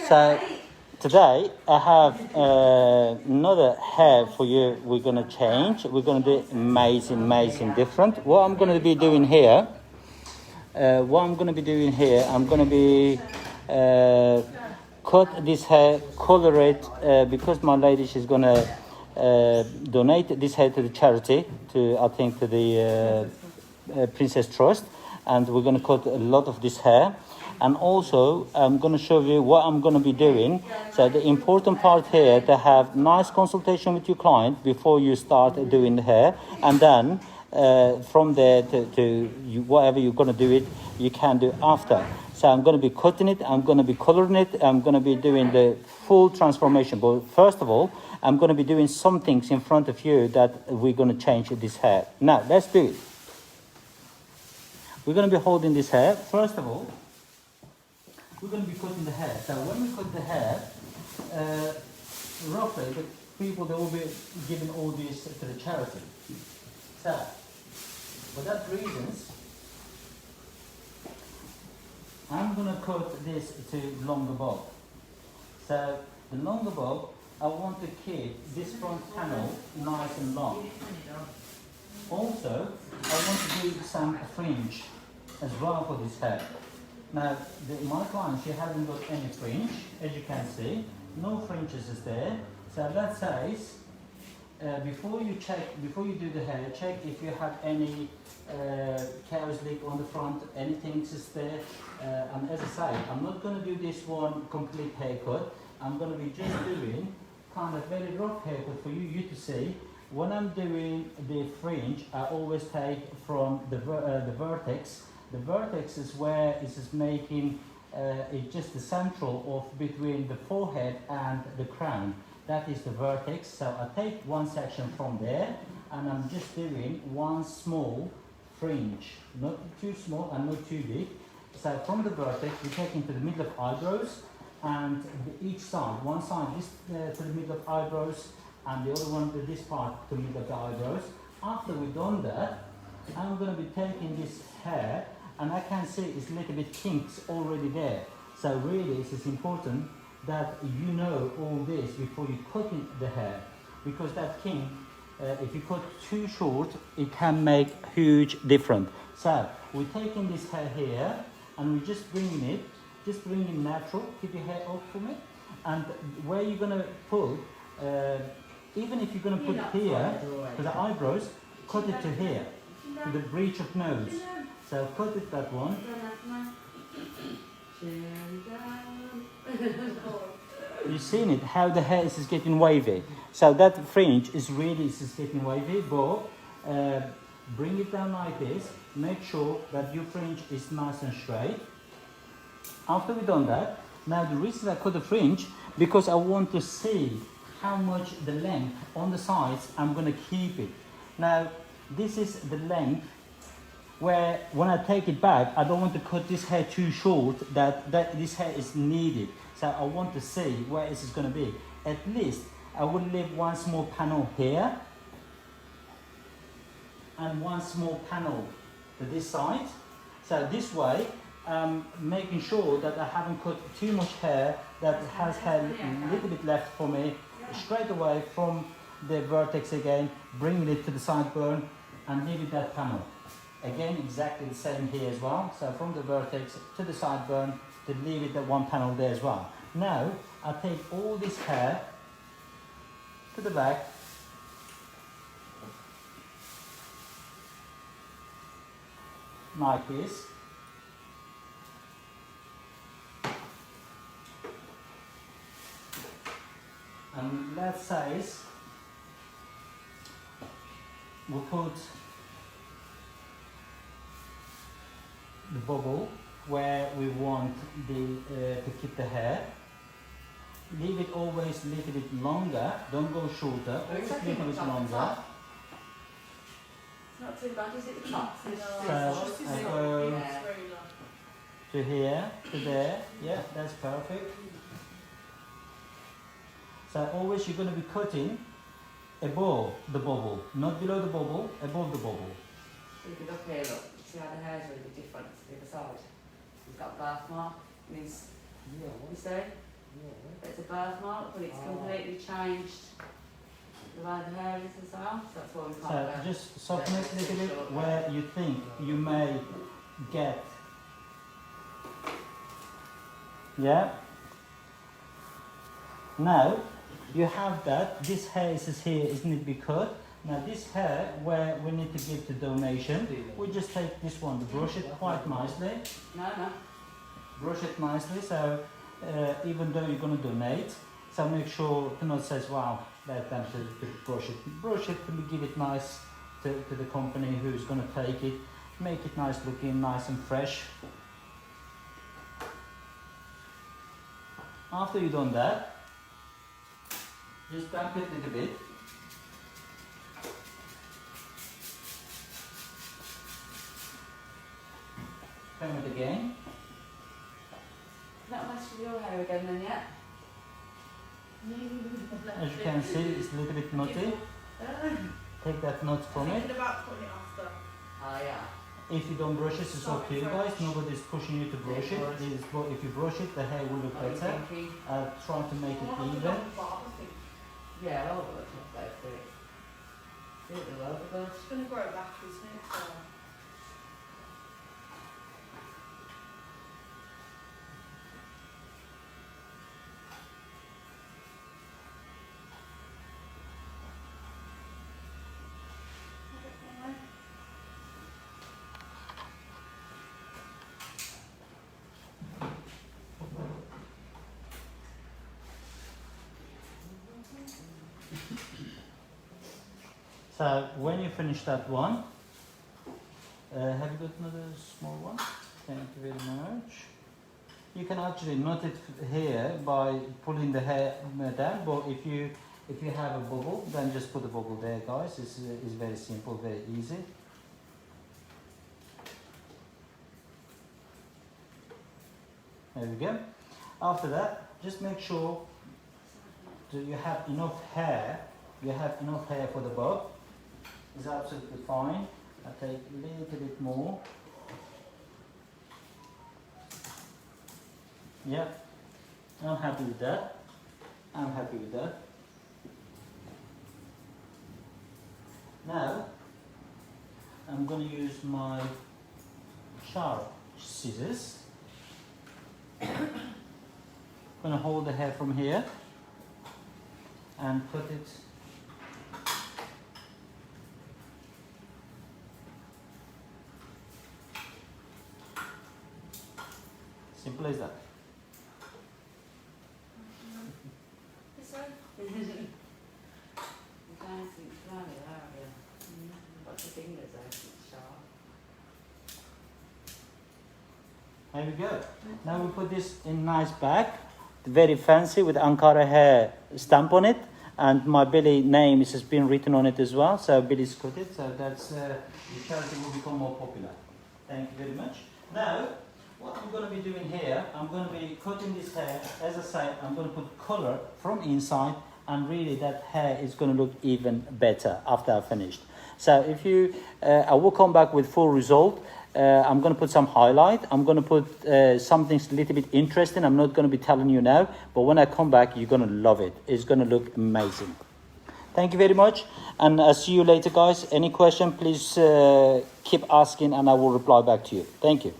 So today I have another hair for you. We're going to change. We're going to do amazing different. What I'm going to be doing here, I'm going to be cut this hair, color it, because my lady, she's going to donate this hair to the charity, I think to the Princess Trust, and we're going to cut a lot of this hair. And also, I'm going to show you what I'm going to be doing. So the important part here, to have nice consultation with your client before you start doing the hair. And then from there to whatever you're going to do it, you can do after. So I'm going to be cutting it, I'm going to be coloring it, I'm going to be doing the full transformation. But first of all, I'm going to be doing some things in front of you that we're going to change this hair. Now, let's do it. We're going to be holding this hair. First of all, we're going to be cutting the hair. So when we cut the hair, roughly, the people, they will be giving all this to the charity. So, for that reasons, I'm going to cut this to longer bob. So, the longer bob, I want to keep this front panel nice and long. Also, I want to do some fringe as well for this hair. Now, my client, she hasn't got any fringe, as you can see. No fringes is there. So that says, before you do the hair, check if you have any cow's lip on the front, anything is there. And as I say, I'm not going to do this one complete haircut. I'm going to be just doing kind of very rough haircut for you to see. When I'm doing the fringe, I always take from the vertex. The vertex is where it is making it's just the central of between the forehead and the crown. That is the vertex. So I take one section from there, and I'm just doing one small fringe, not too small and not too big. So from the vertex, we take into the middle of eyebrows, and each side, one side this to the middle of eyebrows, and the other one to this part to the middle of the eyebrows. After we've done that, I'm going to be taking this hair, and I can see it's a little bit kinks already there. So really it is important that you know all this before you cut the hair, because that kink, if you cut too short, it can make huge difference. So we're taking this hair here, and we're just bringing natural. Keep your hair up for me. And where you're going to put, even if you're going to put here to the eyebrows, cut it to here, to the bridge of nose. So cut it that one. You've seen it, how the hair is getting wavy. So that fringe is really getting wavy, but bring it down like this. Make sure that your fringe is nice and straight. After we've done that, now the reason I cut the fringe, because I want to see how much the length on the sides I'm going to keep it. Now this is the length where when I take it back, I don't want to cut this hair too short that this hair is needed. So I want to see where this is going to be. At least I will leave one small panel here and one small panel to this side. So this way, making sure that I haven't cut too much hair that has had a little bit left for me. Straight away from the vertex again, bringing it to the sideburn and leaving that panel. Again, exactly the same here as well. So from the vertex to the sideburn, to leave it at one panel there as well. Now, I take all this hair to the back, like this. And let's say we'll put the bubble where we want to keep the hair. Leave it always a little bit longer, don't go shorter, always a little bit longer. It's not too bad, is it? The top? So I go to here, to there, yeah, that's perfect. So always you're going to be cutting above the bubble, not below the bubble, above the bubble. So you can look here, look, see how the hair's really different to the other side. He's got a birthmark in his, you see? It's a birthmark, but it's completely changed the way the hair is as well. So that's why we can't So just soften it a little bit where you think you may get. Yeah. Now you have that. This hair is here, isn't it? Be cut. Now this hair where we need to give to donation, we just take this one, brush it quite nicely. No. Brush it nicely. So even though you're going to donate, so make sure to not say, wow, let them to brush it. Brush it and give it nice to the company who's going to take it. Make it nice looking, nice and fresh. After you've done that, just damp it a little bit. Comb it again. Not much for your hair again then yet. As you can see, it's a little bit nutty. Take that nut from it. Thinking about putting it after. Oh yeah. If you don't brush it, it's up to you guys. Nobody's pushing you to brush it. If you brush it, the hair will look What are you better. thinking? Try to make it I'll have to even. go to the barber thing. Yeah, I'll go for it. Do it the love of It's gonna grow back, isn't it? So. So when you finish that one, have you got another small one? Thank you very much. You can actually knot it here by pulling the hair down, but if you have a bubble, then just put a bubble there, guys. It's very simple, very easy. There we go. After that, just make sure that you have enough hair. You have enough hair for the bob. It's absolutely fine. I take a little bit more. Yep, I'm happy with that. I'm happy with that. Now, I'm going to use my sharp scissors. I'm going to hold the hair from here and put it simple as that. This one? You're going to round it, aren't you? What's the fingers out? It's sharp. There we go. Now we put this in nice bag, very fancy with Ankara hair stamp on it, and my Billy name has been written on it as well. So Billy's cut it. So that's the charity will become more popular. Thank you very much. Now, what I'm going to be doing here, I'm going to be cutting this hair. As I say, I'm going to put colour from inside, and really that hair is going to look even better after I've finished. So if you, I will come back with full result. I'm going to put some highlight. I'm going to put something a little bit interesting. I'm not going to be telling you now, but when I come back, you're going to love it. It's going to look amazing. Thank you very much, and I'll see you later, guys. Any question, please keep asking, and I will reply back to you. Thank you.